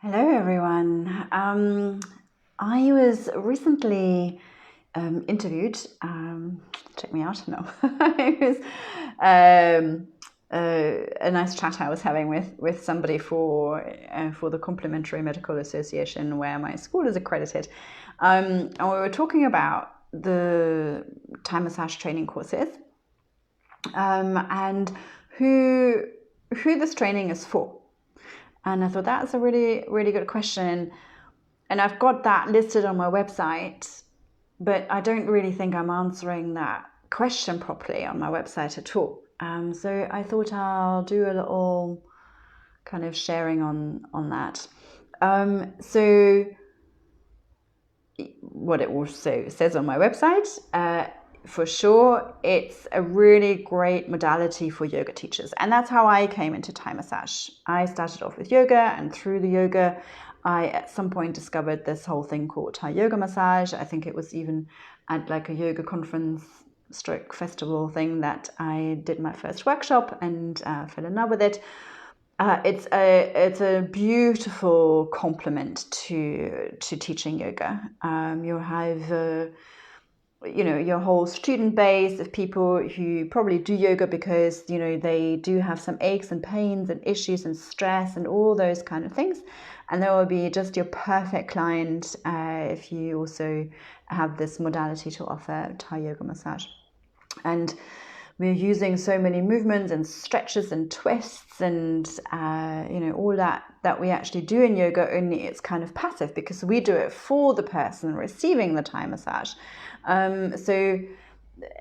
Hello, everyone. I was recently interviewed. Check me out. No, it was a nice chat I was having with somebody for the Complementary Medical Association, where my school is accredited, and we were talking about the Thai massage training courses and who this training is for. And I thought that's a really, really good question. And I've got that listed on my website, but I don't really think I'm answering that question properly on my website at all. So I thought I'll do a little kind of sharing on that. So what it also says on my website, for sure, it's a really great modality for yoga teachers. And that's how I came into Thai massage. I started off with yoga, and through the yoga, I at some point discovered this whole thing called Thai yoga massage. I think it was even at like a yoga conference stroke festival thing that I did my first workshop and fell in love with it. It's a beautiful complement to teaching yoga. You have your whole student base of people who probably do yoga because they do have some aches and pains and issues and stress and all those kind of things, and there will be just your perfect client if you also have this modality to offer, Thai yoga massage. And we're using so many movements and stretches and twists and all that we actually do in yoga, only it's kind of passive because we do it for the person receiving the Thai massage. So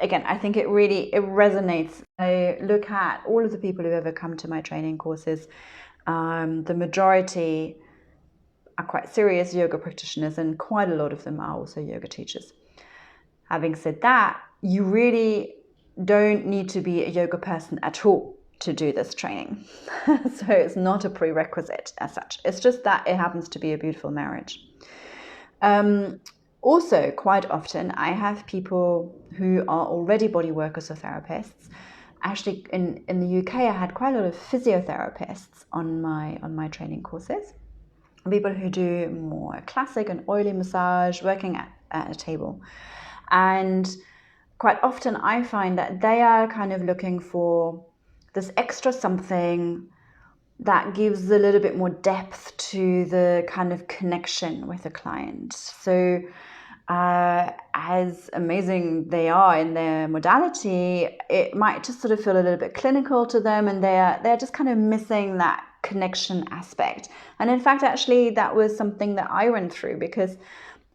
again, I think it resonates. I look at all of the people who've ever come to my training courses. The majority are quite serious yoga practitioners, and quite a lot of them are also yoga teachers. Having said that, you really don't need to be a yoga person at all to do this training. So it's not a prerequisite as such. It's just that it happens to be a beautiful marriage. Also, quite often, I have people who are already body workers or therapists. Actually, in the UK, I had quite a lot of physiotherapists on my training courses. People who do more classic and oily massage, working at a table. And quite often I find that they are kind of looking for this extra something that gives a little bit more depth to the kind of connection with the client. So as amazing they are in their modality, it might just sort of feel a little bit clinical to them, and they're just kind of missing that connection aspect. And in fact, actually, that was something that I went through, because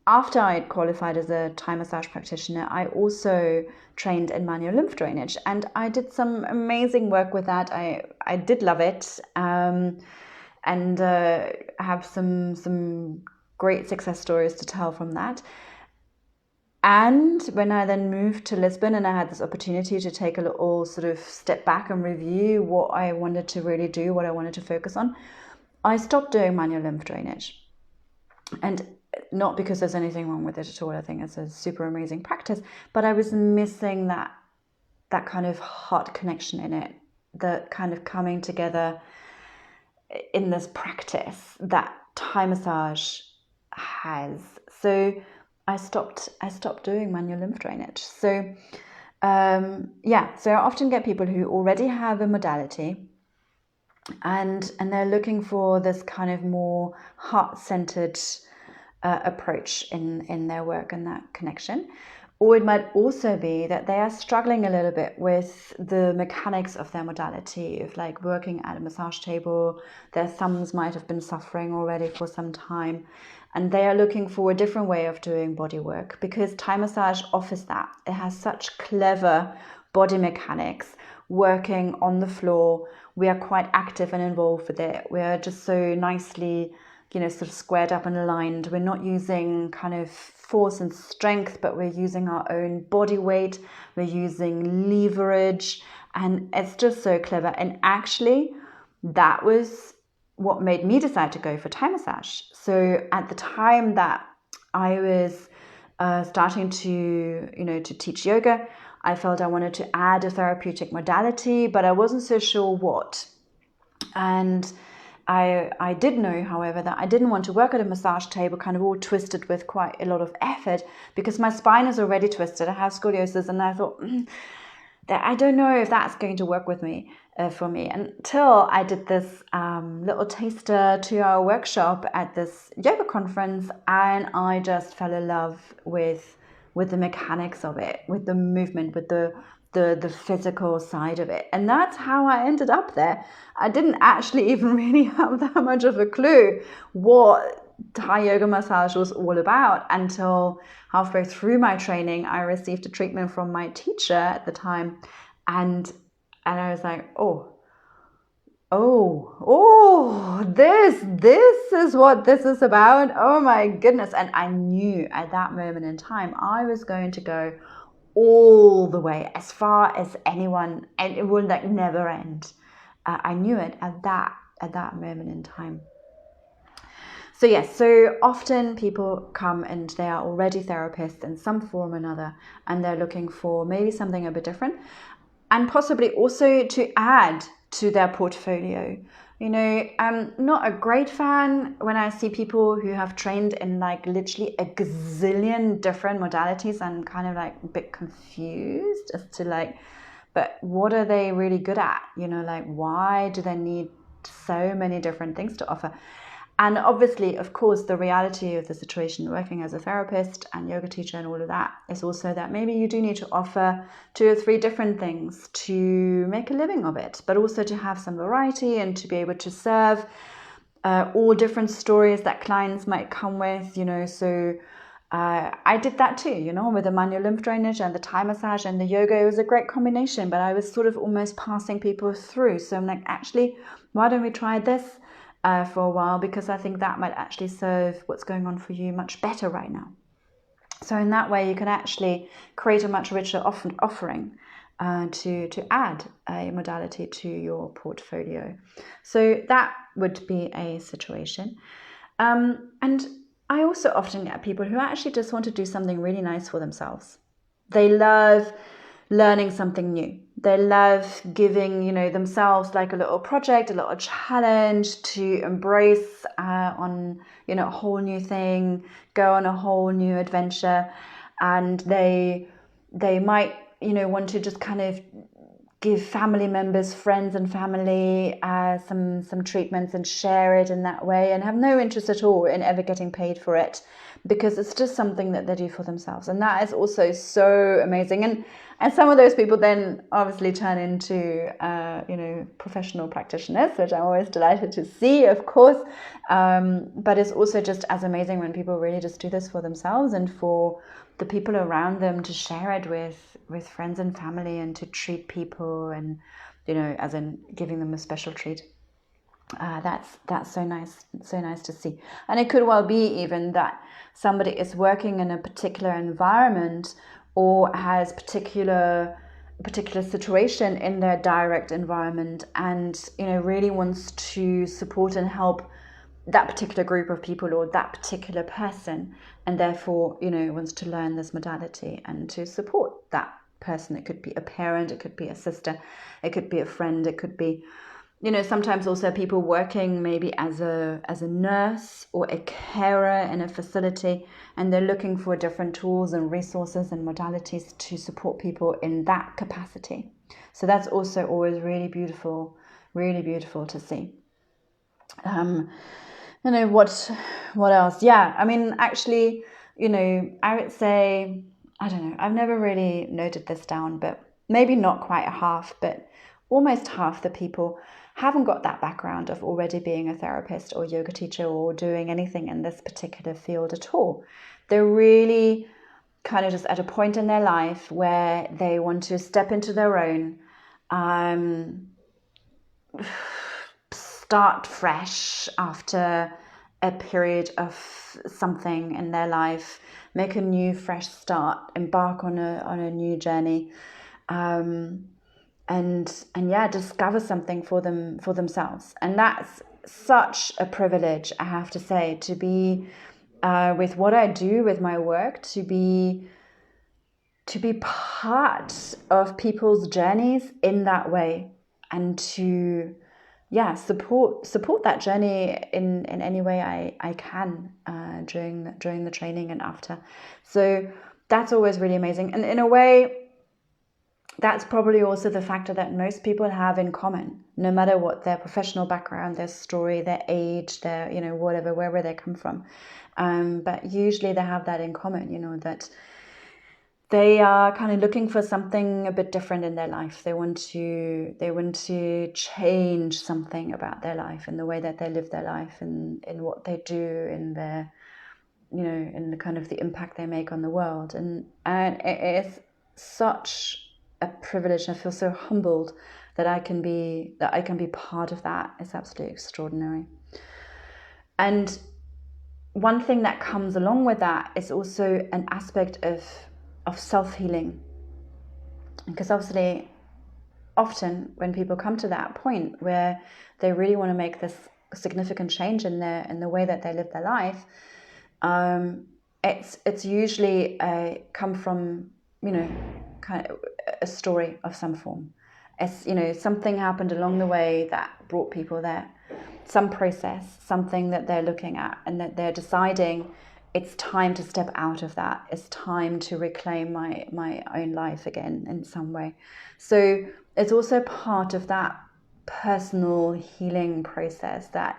after I had qualified as a Thai massage practitioner, I also trained in manual lymph drainage, and I did some amazing work with that. I did love it, and have some great success stories to tell from that. And when I then moved to Lisbon and I had this opportunity to take a little sort of step back and review what I wanted to really do, what I wanted to focus on, I stopped doing manual lymph drainage. And not because there's anything wrong with it at all. I think it's a super amazing practice, but I was missing that kind of heart connection in it, the kind of coming together in this practice that Thai massage has. So I stopped doing manual lymph drainage. So so I often get people who already have a modality, and they're looking for this kind of more heart-centered approach in their work and that connection. Or it might also be that they are struggling a little bit with the mechanics of their modality, of like working at a massage table. Their thumbs might have been suffering already for some time, and they are looking for a different way of doing body work, because Thai massage offers that. It has such clever body mechanics, working on the floor. We are quite active and involved with it. We are just so nicely sort of squared up and aligned. We're not using kind of force and strength, but we're using our own body weight. We're using leverage, and it's just so clever. And actually, that was what made me decide to go for Thai massage. So at the time that I was starting to teach yoga, I felt I wanted to add a therapeutic modality, but I wasn't so sure what. And I did know, however, that I didn't want to work at a massage table kind of all twisted with quite a lot of effort, because my spine is already twisted. I have scoliosis, and I thought that I don't know if that's going to work with me for me, until I did this little taster 2-hour workshop at this yoga conference, and I just fell in love with the mechanics of it, with the movement, with the physical side of it. And that's how I ended up there. I didn't actually even really have that much of a clue what Thai yoga massage was all about until halfway through my training. I received a treatment from my teacher at the time, and I was like, this is what this is about. Oh my goodness. And I knew at that moment in time I was going to go all the way, as far as anyone, and it will like never end. I knew it at that moment in time. So yes, so often people come and they are already therapists in some form or another, and they're looking for maybe something a bit different, and possibly also to add to their portfolio. You know, I'm not a great fan when I see people who have trained in like literally a gazillion different modalities. I'm kind of like a bit confused as to like, but what are they really good at? You know, like why do they need so many different things to offer? And obviously, of course, the reality of the situation working as a therapist and yoga teacher and all of that is also that maybe you do need to offer 2 or 3 different things to make a living of it, but also to have some variety and to be able to serve all different stories that clients might come with, you know. So I did that too, you know, with the manual lymph drainage and the Thai massage and the yoga. It was a great combination, but I was sort of almost passing people through. So I'm like, actually, why don't we try this for a while, because I think that might actually serve what's going on for you much better right now. So in that way, you can actually create a much richer offering to add a modality to your portfolio. So that would be a situation. And I also often get people who actually just want to do something really nice for themselves. They love learning something new. They love giving, you know, themselves like a little project, a little challenge to embrace on, you know, a whole new thing, go on a whole new adventure. And they might, you know, want to just kind of give family members, friends and family some treatments and share it in that way, and have no interest at all in ever getting paid for it, because it's just something that they do for themselves. And that is also so amazing. And some of those people then obviously turn into you know, professional practitioners, which I'm always delighted to see, of course. But it's also just as amazing when people really just do this for themselves and for the people around them, to share it with friends and family, and to treat people, and, you know, as in giving them a special treat. That's so nice to see. And it could well be even that somebody is working in a particular environment, or has particular situation in their direct environment, and, you know, really wants to support and help that particular group of people or that particular person, and therefore, you know, wants to learn this modality and to support that person. It could be a parent, it could be a sister, it could be a friend, it could be, you know, sometimes also people working maybe as a nurse or a carer in a facility, and they're looking for different tools and resources and modalities to support people in that capacity. So that's also always really beautiful to see. You know, what else? Yeah, I mean, actually, you know, I would say, I don't know, I've never really noted this down, but maybe not quite half, but almost half the people haven't got that background of already being a therapist or yoga teacher or doing anything in this particular field at all. They're really kind of just at a point in their life where they want to step into their own, start fresh after a period of something in their life, make a new fresh start, embark on a new journey, and yeah, discover something for themselves. And that's such a privilege, I have to say, to be with what I do with my work, to be part of people's journeys in that way, and to yeah, support that journey in any way I can during the training and after. So that's always really amazing. And in a way, that's probably also the factor that most people have in common, no matter what their professional background, their story, their age, their, whatever, wherever they come from. But usually they have that in common, that they are kind of looking for something a bit different in their life. They want to change something about their life and the way that they live their life and in what they do in their, in the kind of the impact they make on the world. And it is such a privilege. I feel so humbled that I can be part of that. It's absolutely extraordinary. And one thing that comes along with that is also an aspect of self-healing, because obviously often when people come to that point where they really want to make this significant change in the way that they live their life, it's usually come from kind of a story of some form. It's something happened along the way that brought people there, some process, something that they're looking at and that they're deciding it's time to step out of that. It's time to reclaim my own life again in some way. So it's also part of that personal healing process that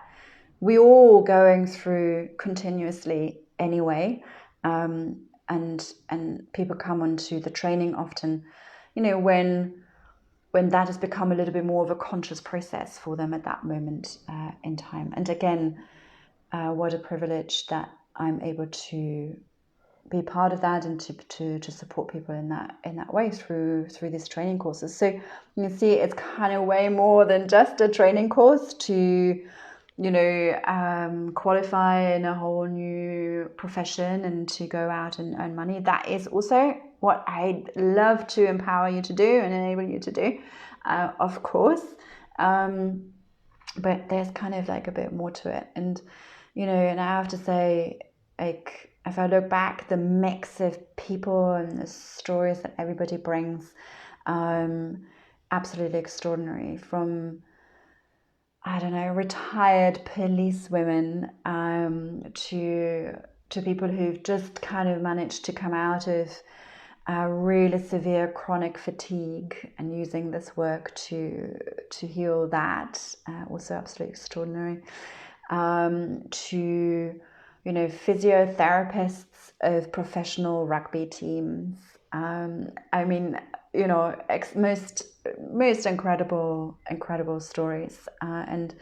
we all going through continuously anyway. And people come onto the training often, when that has become a little bit more of a conscious process for them at that moment in time. And again, what a privilege that I'm able to be part of that and to support people in that way through these training courses. So you can see it's kind of way more than just a training course to qualify in a whole new profession and to go out and earn money. That is also what I'd love to empower you to do and enable you to do, of course. But there's kind of like a bit more to it. And, and I have to say, like, if I look back, the mix of people and the stories that everybody brings, absolutely extraordinary. From, I don't know, retired police women to people who've just kind of managed to come out of really severe chronic fatigue and using this work to heal that, also absolutely extraordinary. To physiotherapists of professional rugby teams. I mean, most incredible stories, and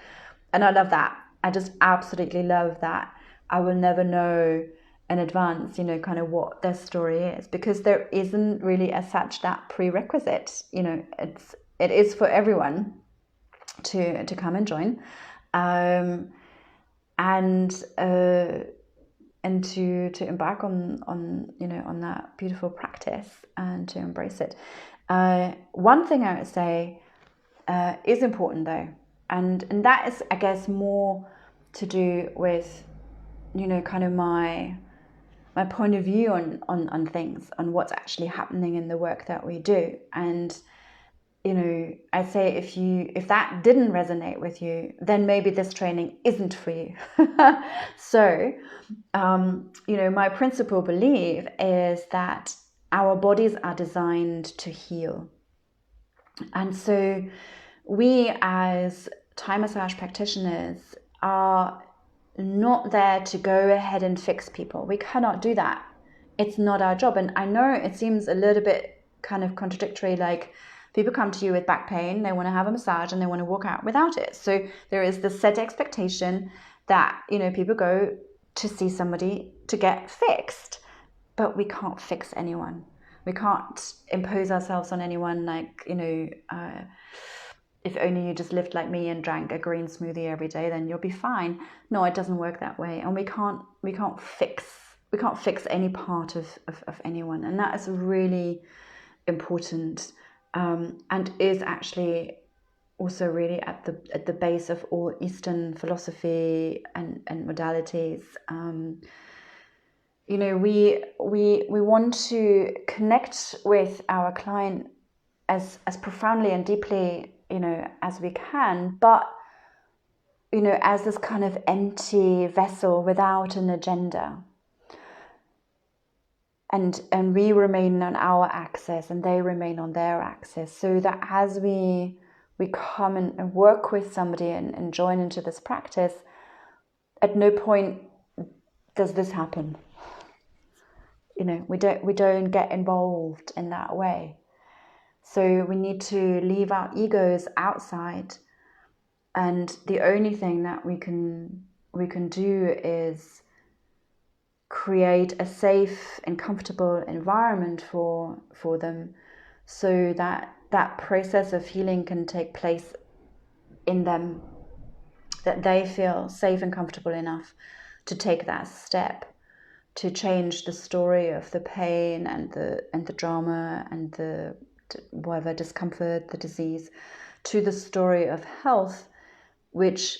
I love that. I just absolutely love that. I will never know in advance, kind of what their story is, because there isn't really as such that prerequisite. It is for everyone to come and join, and to embark on that beautiful practice and to embrace it. One thing I would say is important though, and that is, I guess, more to do with kind of my point of view on things, on what's actually happening in the work that we do. And I'd say if that didn't resonate with you, then maybe this training isn't for you. So, my principal belief is that our bodies are designed to heal. And so we as Thai massage practitioners are not there to go ahead and fix people. We cannot do that. It's not our job. And I know it seems a little bit kind of contradictory, like people come to you with back pain, they want to have a massage and they want to walk out without it. So there is this set expectation that, people go to see somebody to get fixed, but we can't fix anyone. We can't impose ourselves on anyone, like, if only you just lived like me and drank a green smoothie every day, then you'll be fine. No, it doesn't work that way. And we can't fix any part of anyone. And that is really important, and is actually also really at the base of all Eastern philosophy and modalities. We want to connect with our client as profoundly and deeply, as we can, but as this kind of empty vessel without an agenda. And we remain on our axis and they remain on their axis, so that as we come and work with somebody and join into this practice, at no point does this happen. We don't get involved in that way. So we need to leave our egos outside, and the only thing that we can do is create a safe and comfortable environment for them, so that process of healing can take place in them, that they feel safe and comfortable enough to take that step to change the story of the pain and the drama and the whatever discomfort, the disease, to the story of health, which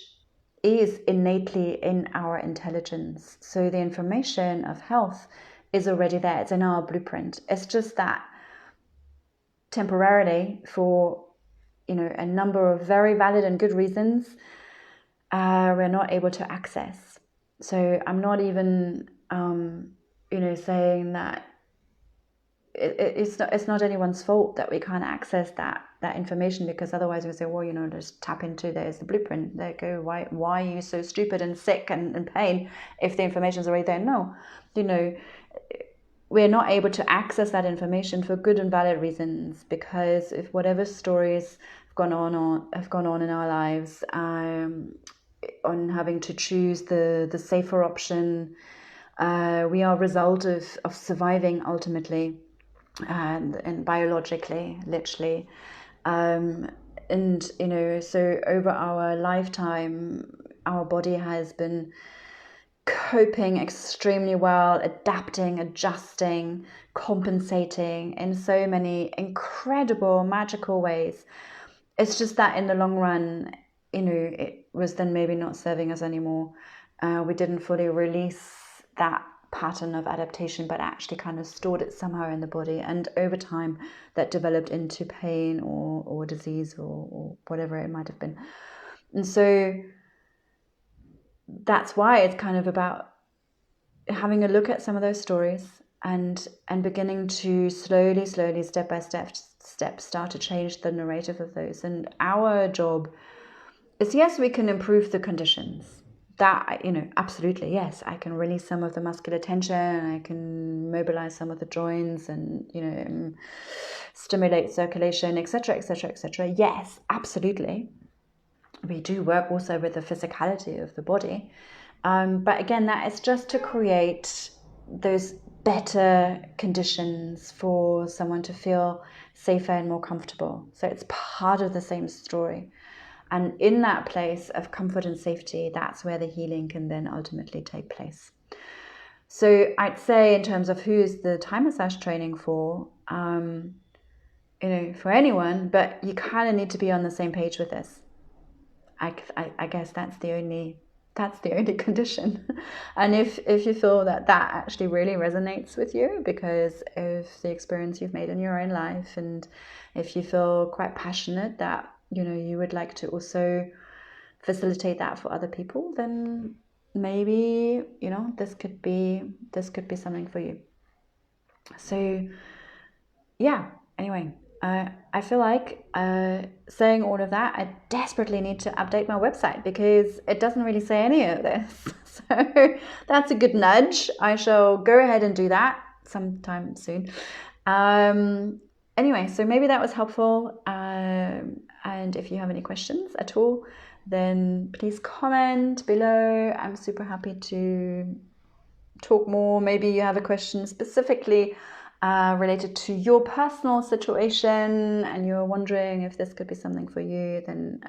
is innately in our intelligence. So the information of health is already there. It's in our blueprint. It's just that temporarily, for a number of very valid and good reasons, we're not able to access. So I'm not even saying that it's not anyone's fault that we can't access that information, because otherwise we say, well, just tap into, there's the blueprint, there you go, why are you so stupid and sick and in pain if the information's already there? No, we're not able to access that information for good and valid reasons, because if whatever stories have gone on in our lives, on having to choose the safer option, we are a result of surviving ultimately, and biologically, literally, so over our lifetime, our body has been coping extremely well, adapting, adjusting, compensating in so many incredible, magical ways. It's just that in the long run, it was then maybe not serving us anymore. We didn't fully release that pattern of adaptation, but actually kind of stored it somehow in the body, and over time that developed into pain or disease or whatever it might have been. And so that's why it's kind of about having a look at some of those stories and beginning to slowly, step by step start to change the narrative of those. And our job is, yes, we can improve the conditions. That, absolutely, yes, I can release some of the muscular tension, I can mobilize some of the joints and, stimulate circulation, etc., etc., etc. Yes, absolutely. We do work also with the physicality of the body. But again, that is just to create those better conditions for someone to feel safer and more comfortable. So it's part of the same story. And in that place of comfort and safety, that's where the healing can then ultimately take place. So I'd say, in terms of who is the Thai massage training for, for anyone, but you kind of need to be on the same page with this. I guess that's the only condition. And if you feel that actually really resonates with you because of the experience you've made in your own life, and if you feel quite passionate that you would like to also facilitate that for other people, then maybe this could be something for you. So yeah, anyway, I feel like saying all of that, I desperately need to update my website because it doesn't really say any of this. So that's a good nudge. I shall go ahead and do that sometime soon. Anyway, so maybe that was helpful. And if you have any questions at all, then please comment below. I'm super happy to talk more. Maybe you have a question specifically related to your personal situation and you're wondering if this could be something for you, then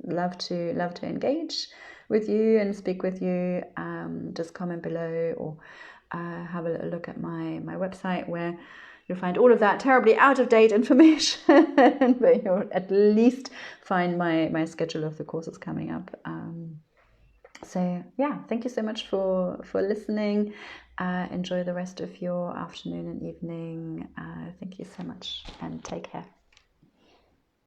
love to engage with you and speak with you. Just comment below or have a little look at my website, where you'll find all of that terribly out of date information, but you'll at least find my schedule of the courses coming up. So yeah, thank you so much for listening. Enjoy the rest of your afternoon and evening. Thank you so much and take care.